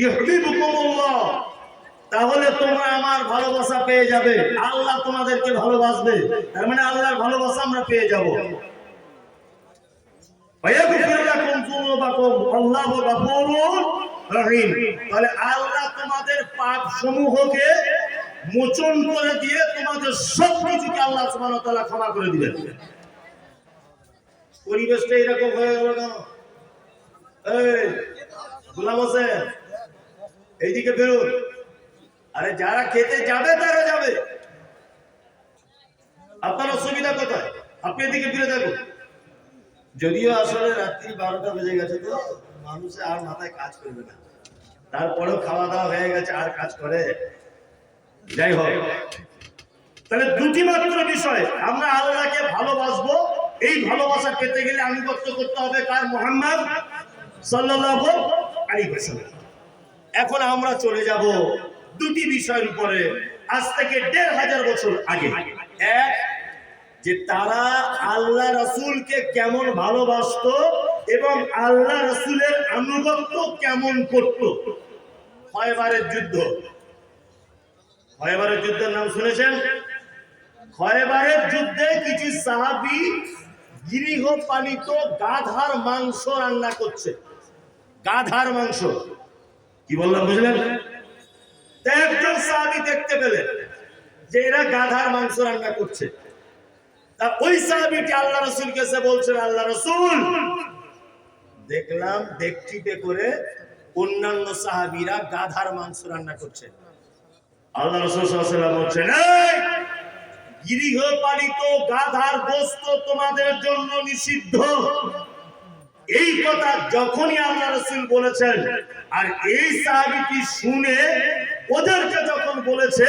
ইউহিব্বুকুমুল্লাহ, তাহলে তোমরা আমার ভালোবাসা পেয়ে যাবে, আল্লাহ তোমাদেরকে ভালোবাসবে, তার মানে আল্লাহর ভালোবাসা আমরা পেয়ে যাব। ওয়ায়াগফির লাকুম যুনুবাকুম আল্লাহু গফুরুর রহিম, তাহলে আল্লাহ তোমাদের পাপ সমূহকে মোচন করে দিয়ে তোমাদের সব কিছুকে আল্লাহ সুবহানাহু ওয়া তাআলা ক্ষমা করে দিবেন। পরিবেশটা এরকম হয়ে গেল কেন? এই গোলাম হোসেন, এইদিকে বেরোন। আরে যারা খেতে যাবে তারা যাবে, আপনার অসুবিধা কোথায়? আপনি এদিকে ফিরে থাকুন। যদিও আসলে রাত্রি 12টা বেজে গেছে, তো মানুষে আর মাথায় কাজ করবে না, তারপরেও খাওয়া দাওয়া হয়ে গেছে, আর কাজ করে। যাই হোক, তাহলে দুটি মাত্র বিষয়, আমরা আল্লাহকে ভালোবাসবো। এই ভালোবাসা পেতে গেলে আনুগত্য করতে হবে কার? মুহাম্মদ সাল্লাল্লাহু আলাইহি ওয়াসাল্লাম। এখন আমরা চলে যাব দুটি বিষয়ের উপরে, আজ থেকে 1500 বছর আগে। এক, যে তারা আল্লাহ রাসূলকে কেমন ভালোবাসতো এবং আল্লাহ রাসূলের আনুগত্য কেমন করত। খয়বারের যুদ্ধ, খয়বারের যুদ্ধের নাম শুনেছেন? খয়বারের যুদ্ধে কিছু সাহাবী গৃহপালিত গাধার মাংস রান্না করছে। গাধার মাংস, কি বললাম বুঝলেন? একজন সাহাবী দেখতে পেলেন যে এরা গাধার মাংস রান্না করছে। তা ওই সাহাবীটি আল্লাহ রাসূলকে এসে বলছেন, আল্লাহ রাসূল, দেখলাম ডেকচিতে করে অন্যান্য সাহাবীরা গাধার মাংস রান্না করছে। আল্লাহ রাসূল সাল্লাল্লাহু আলাইহি ওয়াসাল্লাম বলছেন, এই গৃহপালিত গাধার গোশত তোমাদের জন্য নিষিদ্ধ। এই কথা যখনই আল্লাহ রাসূল বলেছেন, আর এই সাহাবীটি শুনে ওদেরকে যখন বলেছে,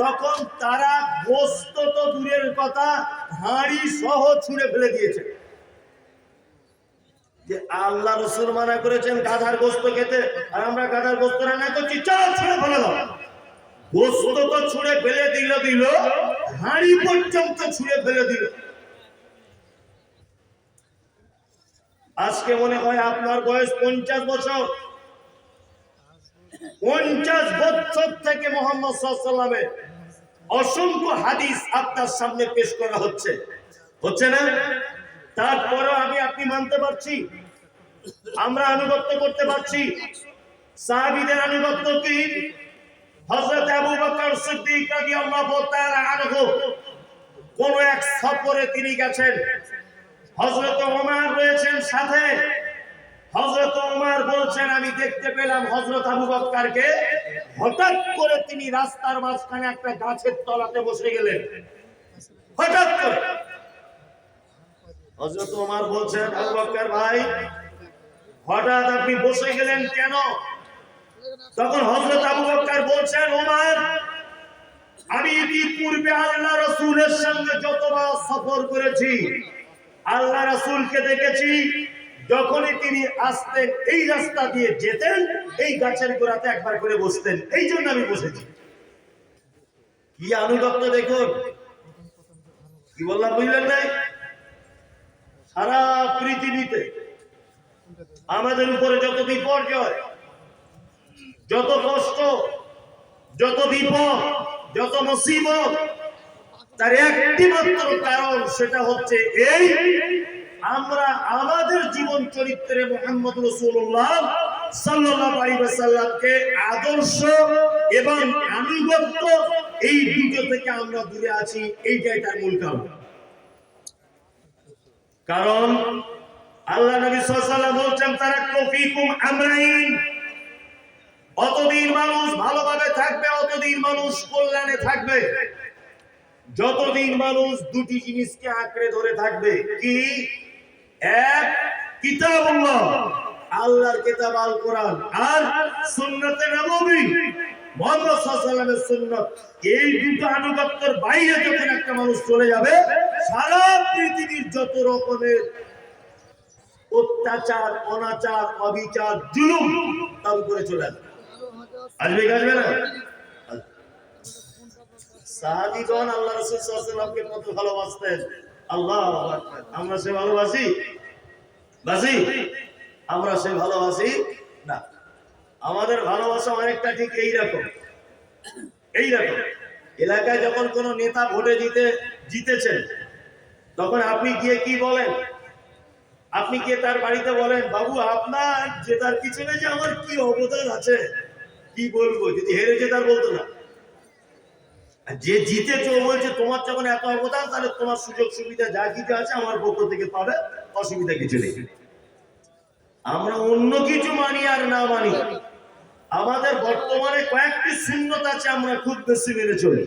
তখন তারা গোশত তো দূরের কথা, হাঁড়ি সহ ছুঁড়ে ফেলে দিয়েছে। যে আল্লাহ রাসূল মানা করেছেন গাধার গোশত খেতে, আর আমরা গাধার গোশত রান্না করছি, চল ছুঁড়ে ফেলে দাও। গোশত তো ছুঁড়ে ফেলে দিল, হাঁড়ি পর্যন্ত ছুঁড়ে ফেলে দিল। আজকে মনে হয় আপনার বয়স 50 বছর। 50 বছর থেকে মুহাম্মদ সাল্লাল্লাহু আলাইহি ওয়াসাল্লামের অসংখ্য হাদিস আপনার সামনে পেশ করা হচ্ছে, হচ্ছে না? তারপরেও আপনি মানতে পারছি, আমরা আনুগত্য করতে পারছি। সাহাবীদের আনুগত্য কি? হযরত আবু বকর সিদ্দিক রাদিয়াল্লাহু তাআলা আনহু কোন এক সফরে তিনি গেছেন, হযরত ওমর রয়েছেন সাথে। হযরত ওমর বলছেন, আমি দেখতে পেলাম হযরত আবু বকরকে, হঠাৎ করে তিনি রাস্তার মাঝখানে একটা গাছের তলাতে বসে গেলেন। হঠাৎ করে হযরত ওমর বলছেন, আবু বকর ভাই, হঠাৎ আপনি বসে গেলেন কেন? তখন হযরত আবু বকর বলছেন, ওমর, আমি ইতিপূর্বে আল্লাহ রাসূলের সঙ্গে যতবার সফর করেছি, আল্লাহ রাসূলকে দেখেছি, যখনই তিনি আসতেন এই রাস্তা দিয়ে যেতেন, এই গাছের গোড়াতে একবার করে বসতেন, এই জন্য আমি বসেছি। কি আনুগত্য দেখুন! কি বললাম বুঝলেন নাই? সারা পৃথিবীতে আমাদের উপরে যত বিপর্যয়, যত কষ্ট, যত বিপদ, যত মুসিবত, তার একটি মাত্র কারণ, সেটা হচ্ছে এই, আমরা আমাদের জীবন চরিত্রে মুহাম্মদ রাসূলুল্লাহ সাল্লাল্লাহু আলাইহি ওয়াসাল্লামকে আদর্শ এবং আনুগত্য, এই দুটো থেকে আমরা দূরে আছি। এইটাই তার মূল কারণ। কারণ আল্লাহ নবী সাল্লাল্লাহু আলাইহি ওয়াসাল্লাম বলছেন, তারাক্তু ফীকুম আমরাইন, অতদিন মানুষ ভালোভাবে থাকবে, অতদিন মানুষ কল্যাণে থাকবে, যতদিন মানুষ দুটি জিনিসকে আঁকড়ে ধরে থাকবে। কি? এক, কিতাবুল্লাহ, আল্লাহর কিতাব আল কোরআন, আর সুন্নতে নববী মুহাম্মদ সাল্লাল্লাহু আলাইহি ওয়াসাল্লামের সুন্নাত। এই দুটো আনুগত্যের বাইরে যখন একটা মানুষ চলে যাবে, সারা পৃথিবীর যত রকমের অত্যাচার, অনাচার, অবিচার, জুলুম তার উপরে চলে আসবে। আসবে না? সাহাবীগণ আল্লাহ রাসূল সাল্লাল্লাহু আলাইহি ওয়াসাল্লামকে কত ভালোবাসতেন! আল্লাহু আকবার! আমরা সে ভালোবাসি? আমরা সে ভালোবাসি না। আমাদের ভালোবাসা অনেকটা ঠিক এইরকম। এলাকায় যখন কোন নেতা ভোটে জিতেছেন, তখন আপনি গিয়ে কি বলেন? আপনি গিয়ে তার বাড়িতে বলেন, বাবু আপনার জেতার পিছনে যে আমার কি অবদান আছে কি বলবো। যদি হেরে জেতার বলতো না, যে জিতেছে ও বলছে তোমার যখন এত অবদান, তাহলে তোমার সুযোগ সুবিধা যা কিছু আছে আমার পক্ষ থেকে পাবে, অসুবিধা কিছু নেই। আমরা অন্য কিছু মানি আর না মানি, আমাদের বর্তমানে কয়েকটি শূন্যতা আছে, আমরা খুব বেশি মেনে চলি,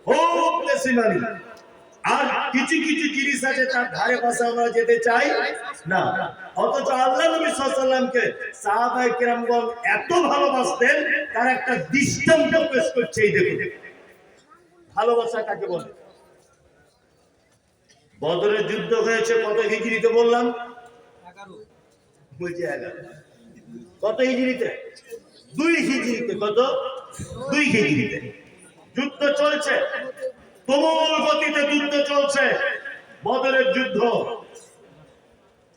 খুব বেশি মানি। আর কিছু কিছু জিনিস আছে তার ধারে পাশে আমরা যেতে চাই না। অথচ আল্লাহ নবী সাল্লাল্লাহু আলাইহি ওয়াসাল্লামকে সাহাবায়ে কেরামগণ এত ভালোবাসতেন, তার একটা দৃষ্টান্ত পেশ করছে। এই দেখুন ভালোবাসা কাকে বলে। বদরের যুদ্ধ হয়েছে কত হিজরিতে বললাম? 11। কত হিজরিতে? 2 হিজরিতে। কত? 2 হিজরিতে যুদ্ধ চলছে, তুমুল গতিতে যুদ্ধ চলছে, বদরের যুদ্ধ।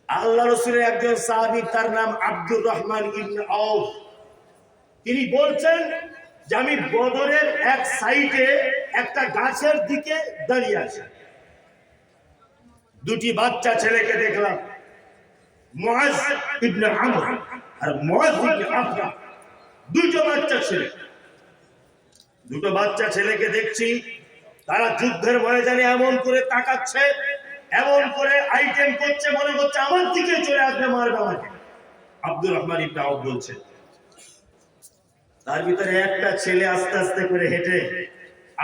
আল্লাহ রাসূলের একজন সাহাবী, তার নাম আব্দুর রহমান ইবনে আউফ, তিনি বলছেন যে আমি বদরের এক সাইডে একটা গাছের দিকে দাঁড়িয়ে আছি, দুটি বাচ্চা ছেলেকে দেখলাম, মুআজ ইবনে আমর আর মুআজ ইবনে আফরা, দুটো বাচ্চা ছেলে। দুটো বাচ্চা ছেলেকে দেখছি, তারা যুদ্ধের ময়দানে এমন করে তাকাচ্ছে, এমন করে আইটেম করছে, মনে হচ্ছে আমার দিকে চলে আসবে, মারবে আমাকে। আব্দুর রহমান ইবনে আউফ বলছে, তার ভিতরে একটা ছেলে আস্তে আস্তে করে হেঁটে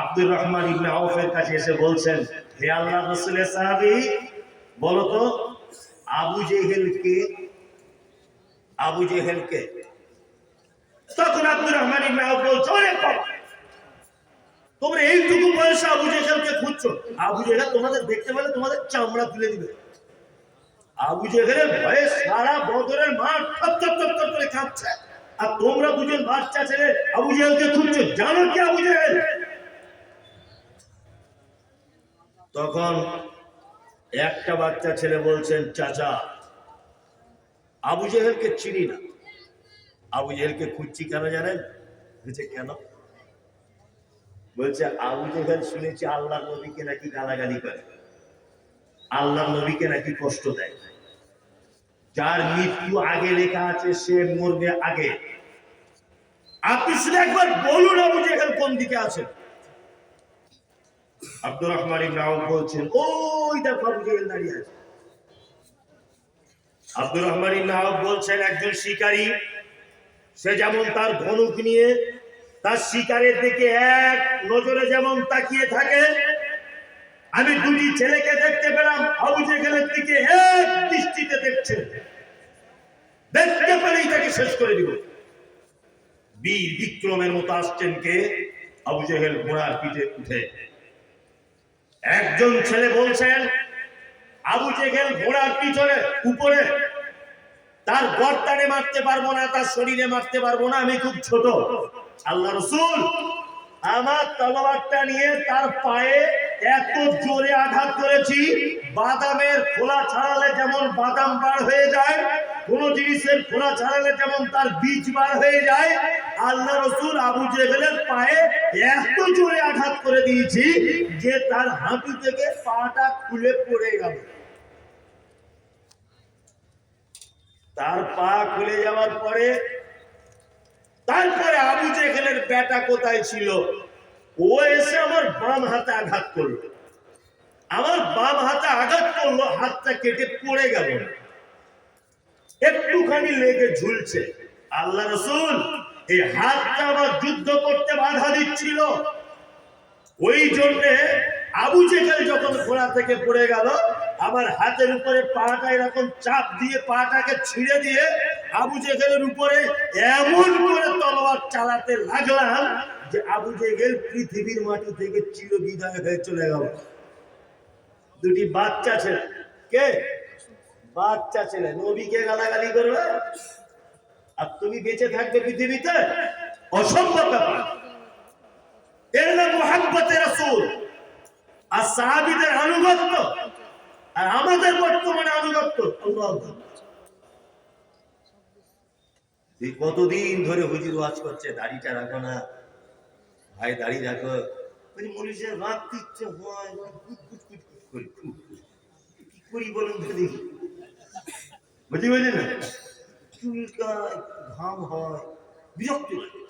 আব্দুর রহমান ইবনে আউফের কাছে এসে বলছেন, হে আল্লাহর রাসূলের সাহাবী, বলো তো আবু জেহেল কে? আবু জেহেল কে? তখন আব্দুর রহমান ইবনে আউফ বলছে, অনেক বাবা, তোমরা এইটুকু বয়সে আবু জেহেলকে খুঁজছো? আবু জেহেল তোমাদের দেখতে পেলে তোমাদের চামড়া তুলে দিবে। আবু জেহেলের ভয়ে সারা বদরের মাঠ থরথর করে কাঁপছে, আর তোমরা দুজন বাচ্চা ছেলে আবু জেহেলকে খুঁজছো? জানো কি আবু জেহেল? তখন একটা বাচ্চা ছেলে বলছেন, চাচা আবু জেহেলকে চিনি না। আবু জেহেলকে খুঁজছি কেন জানেন? বলছে কেন? বলছে আবু জেহেল শুনেছি আল্লাহর নবীকে নাকি গালাগালি করে, আল্লাহর নবীকে নাকি কষ্ট দেয়, যার মৃত্যু আগে লেখা আছে সে মরবে আগে। আপনি শুধু একবার বলুন আবু জেহেল কোন দিকে আছে। আব্দুর রহমান ইবনে আউফ বলছেন, ওই দেখো আবু জেহেল দাঁড়িয়ে আছে। আব্দুর রহমান ইবনে আউফ বলছেন, একজন শিকারী, সে যেমন তার ধনুক নিয়ে তার শিকারের দিকে এক নজরে যেমন তাকিয়ে থাকে, আমি দুটি ছেলেকে দেখতে পেলাম আবু জেহেলের দিকে এক দৃষ্টিতে দেখছে, দেখতে পেলেই তাকে শেষ করে দিব। বীর বিক্রমের মতো আসছেন কে? আবু জেহেল ঘোড়ার পিঠে উঠে। একজন ছেলে বলছেন, আবু জেহেল ঘোড়ার পিছনে উপরে, তার গর্দানে মারতে পারবো না, তার শরীরে মারতে পারবো না, আমি খুব ছোট। আল্লাহ রাসূল আমার তলোয়ারটা নিয়ে তার পায়ে এত জোরে আঘাত করেছি, বাদামের খোলা ছাড়ালে যেমন বাদাম বার হয়ে যায়, কোন জিনিসের খোলা ছাড়ালে যেমন তার বীজ বার হয়ে যায়, আল্লাহ রাসূল আবু জেহেলের পায়ে এত জোরে আঘাত করে দিয়েছি যে তার হাঁটু থেকে পাটা খুলে পড়ে গেল। তার পা খুলে যাওয়ার পরে তারপরে আবু জেহেলের ব্যাটা কোথায় ছিল, ও এসে আমার বাম হাতে আঘাত করলো। আমার বাম হাতে আঘাত করলো, হাতটা কেটে পড়ে গেল, একটুখানি লেগে ঝুলছে। আল্লাহ রাসূল এই হাতটা আবার যুদ্ধ করতে বাধা দিচ্ছিল, ওই জন্য আবু জেহেল যখন ঘোড়া থেকে পড়ে গেল, আমার হাতের উপরে পাটা এরকম চাপ দিয়ে পাটাকে ছিঁড়ে দিয়ে আবু জেহেলের উপরে এমন করে তলোয়ার চালাতে লাগলাম যে আবু জেহেল পৃথিবীর মাটি থেকে চিরবিদায় হয়ে চলে গেল। দুটি বাচ্চা ছেলে, কে? বাচ্চা ছেলে নবীকে গালাগালি করবে আর তুমি বেঁচে থাকবে পৃথিবীতে? অসম্ভব ব্যাপার। এর নাম মুহাব্বতে রাসূল আর সাহাবীদের আনুগত্য, আর আমাদের বর্তমানে আনুগত্য। আল্লাহু আকবার। তুই কতদিন ধরে হুজুর ওয়াজ করছে, দাড়িটা রাখো না ভাই, দাড়ি রাখো। মনীষের রাখতে ইচ্ছে হয়, কি করি বলুন তো দেখি, বুঝতে পারলি না? চুলকায়, ঘাম হয়, বিরক্ত লাগে,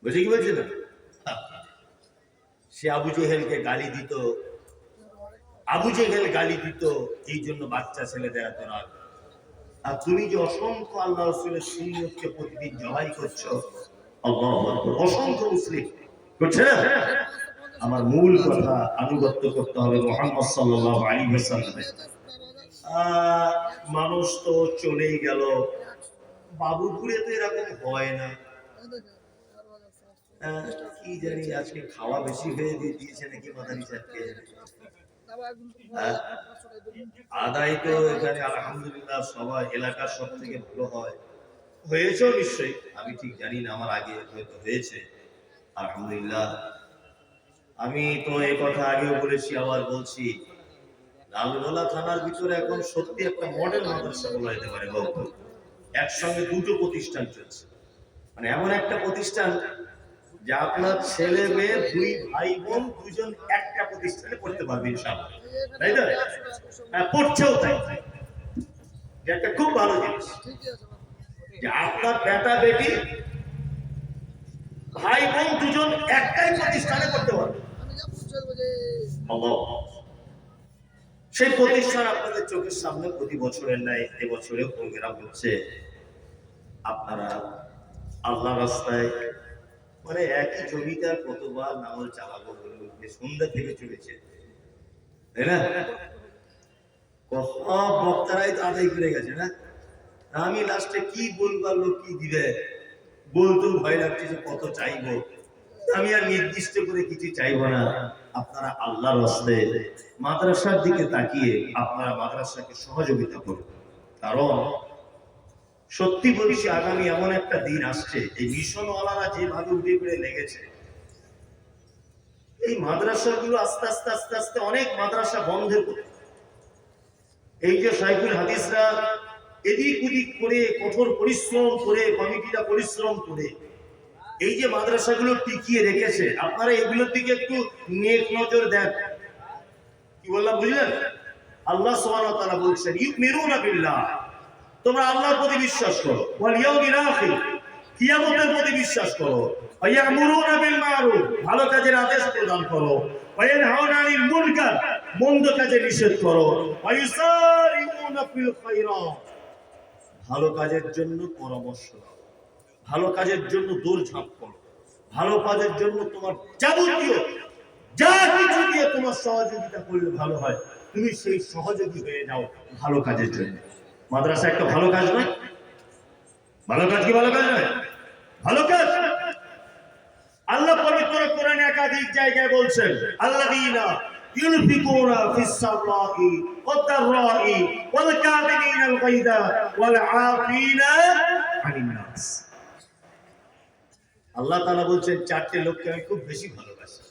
বুঝে কি বলছে না? সে আবু জেহেলকে গালি দিত, আবু জেহেল গালি দিত, এই জন্য বাচ্চা ছেলেদের এত রাগ। আর তুমি যে অসংখ্য আল্লাহ রাসূলের সুন্নতকে প্রতিদিন জবাই করছো, আল্লাহু আকবার, অসংখ্য মুসলিম করছে না? আমার মূল কথা, আনুগত্য করতে হবে মুহাম্মদ সাল্লাল্লাহু আলাইহি ওয়াসাল্লামের। মানুষ তো চলেই গেল, বাবুপুরে তো এরকম হয় না। কি জানি আজকে খাওয়া বেশি হয়ে দিয়েছে নাকি মাদারি সাহেবকে। আদায় তো এখানে আলহামদুলিল্লাহ সবাই এলাকার সব থেকে ভালো হয়, হয়েছেও নিশ্চয়ই, আমি ঠিক জানি না, আমার আগে হয়তো হয়েছে আলহামদুলিল্লাহ। আমি তো এই কথা আগেও বলেছি, আবার বলছি, লালগোলা থানার ভিতরে এখন সত্যি একটা মডেল মাদ্রাসা বলা যেতে পারে। একসঙ্গে দুটো প্রতিষ্ঠান চলছে, মানে এমন একটা প্রতিষ্ঠান যে আপনার ছেলে মেয়ে দুই ভাই বোন দুজন একটা প্রতিষ্ঠানে পড়তে পারবে ইনশাআল্লাহ, তাই তো? হ্যাঁ, পড়ছেও তাই, এটা খুব ভালো জিনিস যে আপনার বেটা বেটি ভাই বোন দুজন একটাই প্রতিষ্ঠানে পড়তে পারবে। সেই প্রতিষ্ঠান আপনাদের চোখের সামনে প্রতি বছরের ন্যায় এবছরেও প্রোগ্রাম হচ্ছে। আপনারা আল্লাহ রাস্তায়, মানে একই জমিতে আর কতবার নাঙল চালাবো বলুন, সন্ধ্যা থেকে চলেছে, তাই না? সব বক্তারাই তো আদায় করে গেছে না? আমি লাস্টে কি বলবো, লোক কি দিবে বলতেও ভয় লাগছে যে কত চাইবো। আমি আর নির্দিষ্ট করে কিছু চাইবো না। আপনারা আল্লাহর রাস্তায় মাদ্রাসার দিকে তাকিয়ে আপনারা মাদ্রাসাকে সহযোগিতা করুন। কারণ সত্যি বলছি, আগামী এমন একটা দিন আসছে, এই মিশনওয়ালারা যেভাবে উঠে পড়ে লেগেছে, এই মাদ্রাসাগুলো আস্তে আস্তে আস্তে আস্তে অনেক মাদ্রাসা বন্ধের পথে। এই যে শাইখুল হাদিসরা এদিক ওদিক করে কঠোর পরিশ্রম করে, কমিটিরা পরিশ্রম করে এই যে মাদ্রাসাগুলো টিকিয়ে রেখেছে, আপনারা এগুলোর দিকে একটু নেক নজর দেন। কি বললাম বুঝলেন? আল্লাহ সুবহানাহু ওয়া তাআলা বলছেন, ইউমিনুনা বিল্লাহ, তোমরা আল্লাহর প্রতি বিশ্বাস করো, ওয়াল ইয়াউমিল আখির, কিয়ামতের প্রতি বিশ্বাস করো, ওয়া ইয়ামুরুনা বিল মারুফ, ভালো কাজের আদেশ প্রদান করো, ওয়া ইয়ানহাউনা আনিল মুনকার, মন্দ কাজে নিষেধ করো, ওয়া ইউসারিউনা ফিল খায়রাত, ভালো কাজের জন্য পরামর্শ দাও, ভালো কাজের জন্য দৌড়ঝাঁপ করো, ভালো কাজের জন্য তোমার যাবতীয় যা কিছু দিয়ে তোমার সহযোগিতা করলে ভালো হয়, তুমি সেই সহযোগী হয়ে যাও ভালো কাজের জন্য। মাদ্রাসা একটা ভালো কাজ নয়? ভালো কাজ কি ভালো কাজ নয়? ভালো কাজ। আল্লাহ পবিত্র কোরআনে একাধিক জায়গায় বলছেন, আল্লাযীনা ইউনফিকুনা ফিস সাররাই ওয়াদ দাররাই ওয়াল কাযিমিনাল গায়যা ওয়াল আফিনা আনিন নাস। আল্লাহ তাআলা বলছেন চারটি লোককে আমি খুব বেশি ভালোবাসি।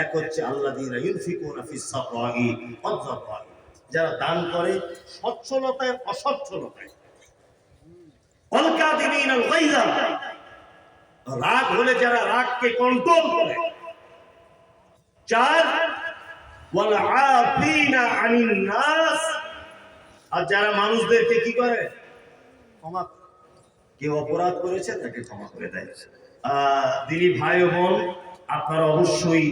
এক হচ্ছে আল্লাযীনা ইউনফিকুনা ফিস সাররাই ওয়াদ দাররাই, যারা দান করে সচ্ছলতায় অসচ্ছলতায়, ওয়াল কাযিমিনাল গায়যা, রাগ হলে যারা রাগকে কন্ট্রোল করে, চার ওয়াল আফিনা আনিন নাস, আর যারা মানুষদেরকে কি করে ক্ষমা, কেউ অপরাধ করেছে তাকে ক্ষমা করে দেয়। দিনী ভাই ও বোন, আপনারা অবশ্যই